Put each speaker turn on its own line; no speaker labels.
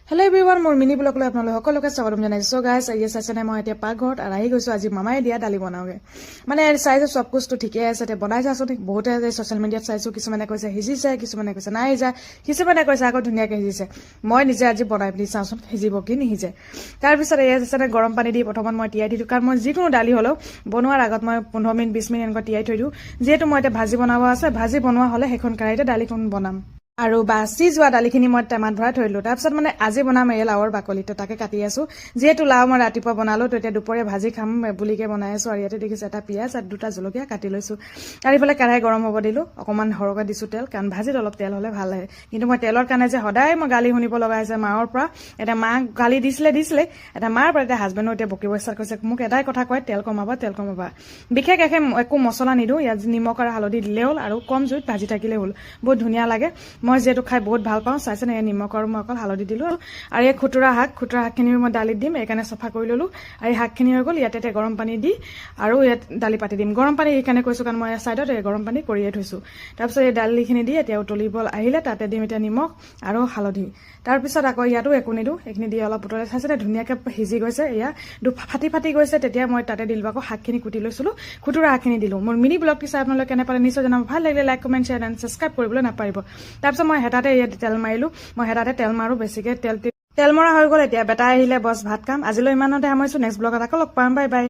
Hello' everyone, মোৰ mini ব্লগলৈ আপোনালোক সকলোকে স্বাগতম জনাইছো। চ' গাইছ, আহি আছে নে মই এতিয়া পাকঘৰত আৰু আহি গৈছো আজি মামাই দিয়া দালি বনাওগে। মানে চাইছো চব বস্তু ঠিকে আছে, বনাই চাচোন। বহুতে ছ'চিয়েল মিডিয়াত চাইছো, কিছুমানে কৈছে সিজিছে, কিছুমানে কৈছে নাই সিজা, কিছুমানে কৈছে আকৌ ধুনীয়াকে সিজিছে। মই নিজে আজি বনাই পিনি চাওঁচোন সিজিব কি নিসিজে। তাৰপিছত এয়া আছে গৰম পানী দি প্ৰথমত মই তিয়াই দিওঁ, কাৰণ মই যিকোনো দালি হ'লেও বনোৱাৰ আগত মই 15 মিনিট 20 মিনিট এনেকৈ তিয়াই থৈ দিওঁ। যিহেতু মই এতিয়া ভাজি বনাব আছে, ভাজি বনোৱা হ'লে সেইখন কেৰাহীতে দালিখন বনাম। আৰু বাচি যোৱা দালিখিনি মই টেমাত ভৰাই থৈ দিলোঁ। তাৰপিছত মানে আজি বনাম এই লাওৰ বাকলিটো, তাকে কাটি আছো। যিহেতু লাও মই ৰাতিপুৱা বনালো, তো এতিয়া দুপৰীয়া ভাজি খাম বুলিকে বনাই আছো। আৰু ইয়াতে দেখিছো এটা পিঁয়াজ আৰু দুটা জলকীয়া কাটি লৈছো। আৰু ইফালে কেৰাহী গৰম হ'ব দিলোঁ, অকণমান সৰহকৈ দিছোঁ তেল, কাৰণ ভাজিত অলপ তেল হ'লে ভাল লাগে। কিন্তু মই তেলৰ কাৰণে যে সদায় মই গালি শুনিব লগা হৈছে মাৰ পৰা। এতিয়া মাক গালি দিছিলে, এতিয়া মাৰ পৰা এতিয়া হাজবেণ্ডো এতিয়া বকিব ষ্টাৰ্ট কৰিছে। মোক এটাই কথা কয়, তেল কমাবা। বিশেষ একো মছলা নিদিওঁ, ইয়াত নিমখ আৰু হালধি দিলেই হ'ল আৰু কম জুইত ভাজি থাকিলেই হ'ল, বহুত ধুনীয়া লাগে। মই যিহেতু খাই বহুত ভাল পাওঁ, চাইছেনে এই নিমখ আৰু মই অকল হালধি দিলোঁ। আৰু এই খুতুৰা শাকখিনি মই দালিত দিম, এইকাৰণে চফা কৰি ল'লোঁ। আৰু এই শাকখিনি হৈ গ'ল, ইয়াতে গৰম পানী দি আৰু ইয়াত দালি পাতি দিম। গৰম পানী এইকাৰণে কৈছোঁ, কাৰণ মই ছাইডত এই গৰম পানী কৰিয়ে থৈছোঁ। তাৰপিছত এই দালিখিনি দি এতিয়া উতলিব আহিলে তাতে দিম এতিয়া নিমখ আৰু হালধি। তাৰপিছত আকৌ ইয়াতো একো নিদিওঁ, এইখিনি দি অলপ উতলাই চাইছেনে ধুনীয়াকৈ সিজি গৈছে। এয়া ফাটি গৈছে, তেতিয়া মই তাতে দিলোঁ আকৌ শাকখিনি কুটি লৈছিলোঁ, খুতুৰা শাকখিনি দিলোঁ। মোৰ মিনি ব্লগটো চাই আপোনালোকে কেনে পালে নিশ্চয় জনাব। ভাল লাগিলে like, comment, share and subscribe কৰিবলৈ নাপাহৰিব। তাৰপিছত মই হেতাতে ইয়াত তেল মাৰিলোঁ, মই হেতাতে তেল মাৰোঁ বেছিকৈ। তেল মৰা হৈ গ'ল, এতিয়া বেটাই আহিলে বছ ভাত খাম। আজিলৈ ইমানতে সামৰিছোঁ, নেক্সট ব্লগত আকৌ লগ পাম, বাই বাই।